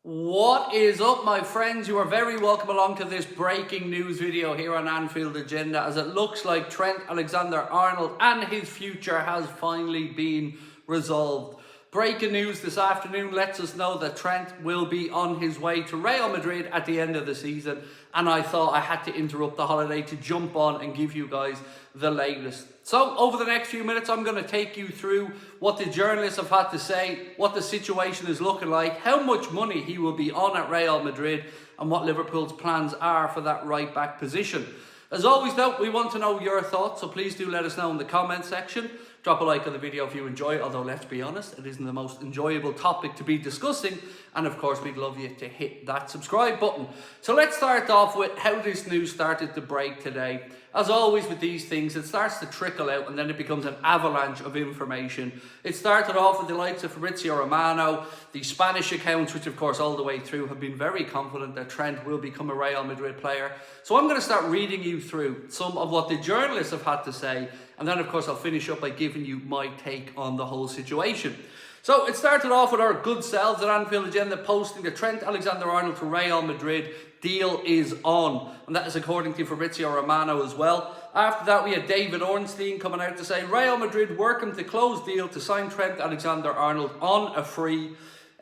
What is up, my friends? You are very welcome along to this breaking news video here on Anfield Agenda, as it looks like Trent Alexander Arnold and his future has finally been resolved. Breaking news this afternoon lets us know that Trent will be on his way to Real Madrid at the end of the season, and I thought I had to interrupt the holiday to jump on and give you guys the latest. So over the next few minutes, I'm going to take you through what the journalists have had to say, what the situation is looking like, how much money he will be on at Real Madrid, and what Liverpool's plans are for that right back position. As always though, we want to know your thoughts, so please do let us know in the comment section. Drop a like on the video if you enjoy it, although let's be honest, it isn't the most enjoyable topic to be discussing. And of course, we'd love you to hit that subscribe button. So let's start off with how this news started to break today. As always with these things, it starts to trickle out and then it becomes an avalanche of information. It started off with the likes of Fabrizio Romano, the Spanish accounts, which of course all the way through have been very confident that Trent will become a Real Madrid player. So I'm going to start reading you through some of what the journalists have had to say, and then of course I'll finish up by giving you my take on the whole situation. So it started off with our good selves at Anfield Agenda posting that Trent Alexander Arnold to Real Madrid deal is on, and that is according to Fabrizio Romano as well. After that, we had David Ornstein coming out to say Real Madrid working to close deal to sign Trent Alexander Arnold on a free.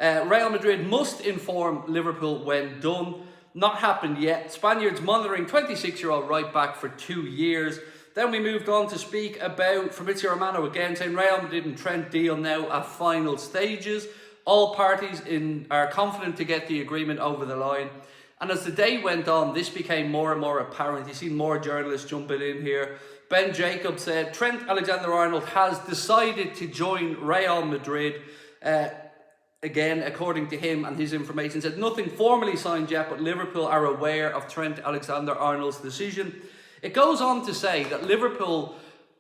Real Madrid must inform Liverpool when done. Not happened yet. Spaniards monitoring 26-year-old right back for 2 years. Then we moved on to speak about Fabrizio Romano again, saying Real Madrid and Trent deal now at final stages. All parties are confident to get the agreement over the line. And as the day went on, this became more and more apparent. You see more journalists jumping in here. Ben Jacobs said Trent Alexander-Arnold has decided to join Real Madrid. Again, according to him and his information, said nothing formally signed yet, but Liverpool are aware of Trent Alexander-Arnold's decision. It goes on to say that Liverpool,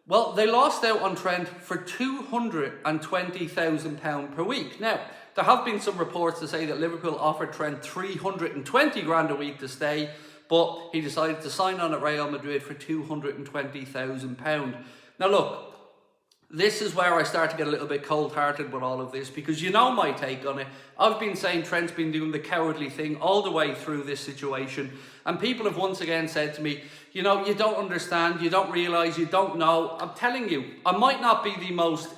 well, they lost out on Trent for £220,000 per week. Now, there have been some reports to say that Liverpool offered Trent 320 grand a week to stay, but he decided to sign on at Real Madrid for £220,000. Now look, this is where I start to get a little bit cold-hearted with all of this, because you know my take on it. I've been saying Trent's been doing the cowardly thing all the way through this situation, and people have once again said to me, you know, you don't understand, you don't realise, you don't know. I'm telling you, I might not be the most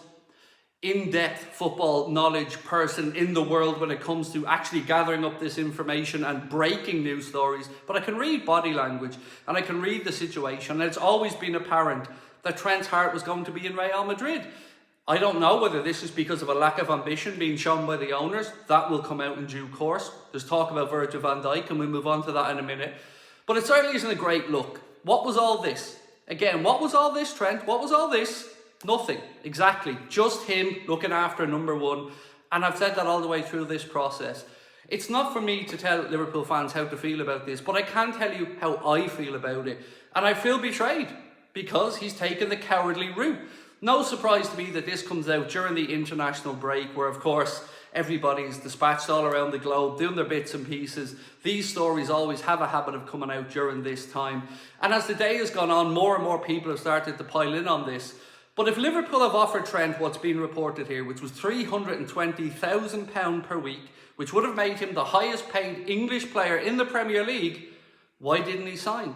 in-depth football knowledge person in the world when it comes to actually gathering up this information and breaking news stories, but I can read body language and I can read the situation, and it's always been apparent that Trent's heart was going to be in Real Madrid. I don't know whether this is because of a lack of ambition being shown by the owners. That will come out in due course. There's talk about Virgil van Dijk, and we'll move on to that in a minute. But it certainly isn't a great look. What was all this? Again, what was all this, Trent? What was all this? Nothing. Exactly. Just him looking after number one. And I've said that all the way through this process. It's not for me to tell Liverpool fans how to feel about this, but I can tell you how I feel about it. And I feel betrayed, because he's taken the cowardly route. No surprise to me that this comes out during the international break, where of course everybody's dispatched all around the globe doing their bits and pieces. These stories always have a habit of coming out during this time. And as the day has gone on, more and more people have started to pile in on this. But if Liverpool have offered Trent what's been reported here, which was £320,000 per week, which would have made him the highest paid English player in the Premier League, why didn't he sign?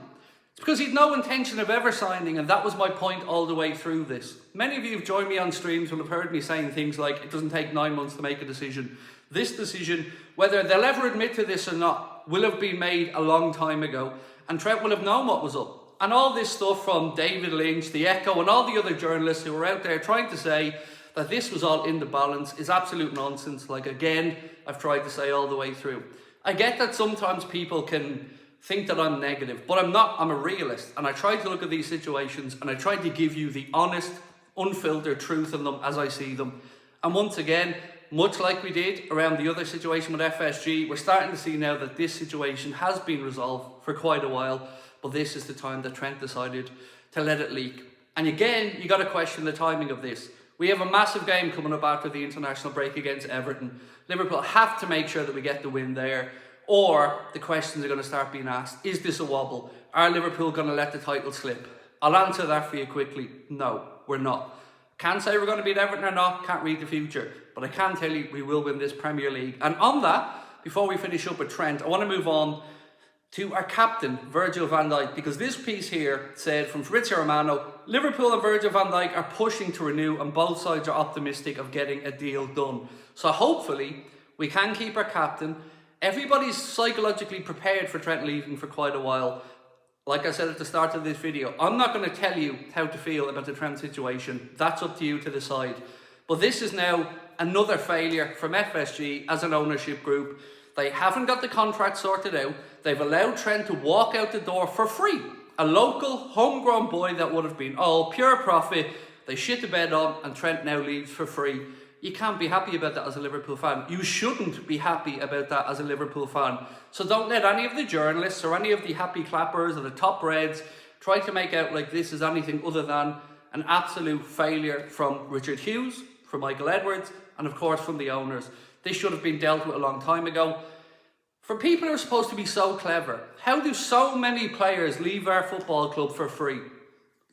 It's because he'd no intention of ever signing, and that was my point all the way through this. Many of you who've joined me on streams will have heard me saying things like, it doesn't take 9 months to make a decision. This decision, whether they'll ever admit to this or not, will have been made a long time ago, and Trent will have known what was up. And all this stuff from David Lynch, The Echo, and all the other journalists who were out there trying to say that this was all in the balance is absolute nonsense, like again, I've tried to say all the way through. I get that sometimes people can think that I'm negative, but I'm not. I'm a realist, and I try to look at these situations and I try to give you the honest, unfiltered truth in them as I see them. And once again, much like we did around the other situation with FSG, we're starting to see now that this situation has been resolved for quite a while, but this is the time that Trent decided to let it leak. And again, you got to question the timing of this. We have a massive game coming up after the international break against Everton. Liverpool have to make sure that we get the win there, or the questions are going to start being asked. Is this a wobble? Are Liverpool going to let the title slip? I'll answer that for you quickly. No, we're not. Can't say we're going to beat Everton or not, can't read the future, but I can tell you we will win this Premier League. And on that, before we finish up with Trent, I want to move on to our captain, Virgil van Dijk, because this piece here said from Fabrizio Romano, Liverpool and Virgil van Dijk are pushing to renew and both sides are optimistic of getting a deal done. So hopefully we can keep our captain. Everybody's psychologically prepared for Trent leaving for quite a while. Like I said at the start of this video, I'm not going to tell you how to feel about the Trent situation. That's up to you to decide. But this is now another failure from FSG as an ownership group. They haven't got the contract sorted out. They've allowed Trent to walk out the door for free. A local, homegrown boy that would have been all pure profit. They shit the bed on and Trent now leaves for free. You can't be happy about that as a Liverpool fan. You shouldn't be happy about that as a Liverpool fan. So don't let any of the journalists or any of the happy clappers or the top reds try to make out like this is anything other than an absolute failure from Richard Hughes, from Michael Edwards, and of course from the owners. This should have been dealt with a long time ago. For people who are supposed to be so clever, how do so many players leave our football club for free?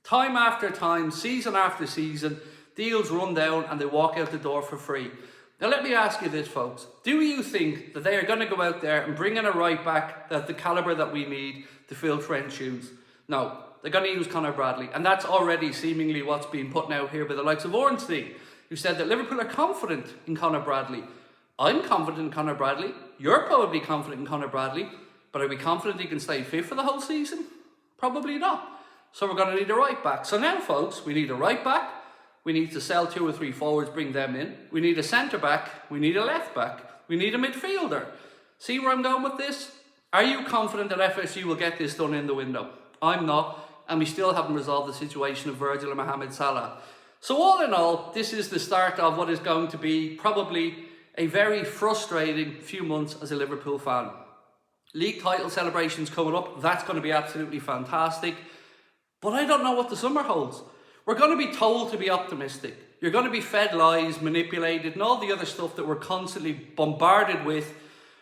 Time after time, season after season, deals run down and they walk out the door for free. Now let me ask you this, folks. Do you think that they are going to go out there and bring in a right back that's the calibre that we need to fill Trent's shoes? No, they're going to use Conor Bradley. And that's already seemingly what's being put out here by the likes of Ornstein, who said that Liverpool are confident in Conor Bradley. I'm confident in Conor Bradley. You're probably confident in Conor Bradley. But are we confident he can stay fit for the whole season? Probably not. So we're going to need a right back. So now, folks, we need a right back. We need to sell 2 or 3 forwards, bring them in. We need a centre back. We need a left back. We need a midfielder. See where I'm going with this? Are you confident that FSU will get this done in the window? I'm not. And we still haven't resolved the situation of Virgil and Mohamed Salah. So all in all, this is the start of what is going to be probably a very frustrating few months as a Liverpool fan. League title celebrations coming up. That's going to be absolutely fantastic. But I don't know what the summer holds. We're going to be told to be optimistic. You're going to be fed lies, manipulated, and all the other stuff that we're constantly bombarded with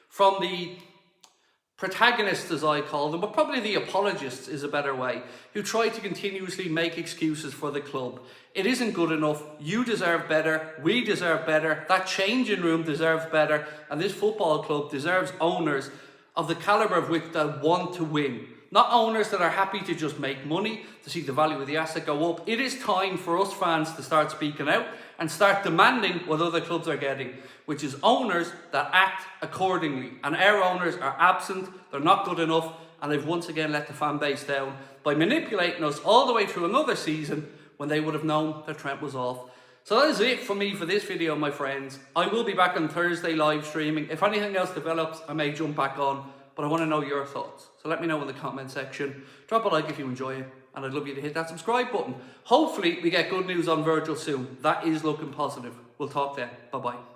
from the protagonists, as I call them, but probably the apologists is a better way, who try to continuously make excuses for the club. It isn't good enough. You deserve better. We deserve better. That changing room deserves better. And this football club deserves owners of the calibre of which they want to win. Not owners that are happy to just make money, to see the value of the asset go up. It is time for us fans to start speaking out and start demanding what other clubs are getting, which is owners that act accordingly. And our owners are absent, they're not good enough, and they've once again let the fan base down by manipulating us all the way through another season when they would have known that Trent was off. So that is it for me for this video, my friends. I will be back on Thursday live streaming. If anything else develops, I may jump back on. But I want to know your thoughts. So let me know in the comment section. Drop a like if you enjoy it. And I'd love you to hit that subscribe button. Hopefully we get good news on Virgil soon. That is looking positive. We'll talk then. Bye-bye.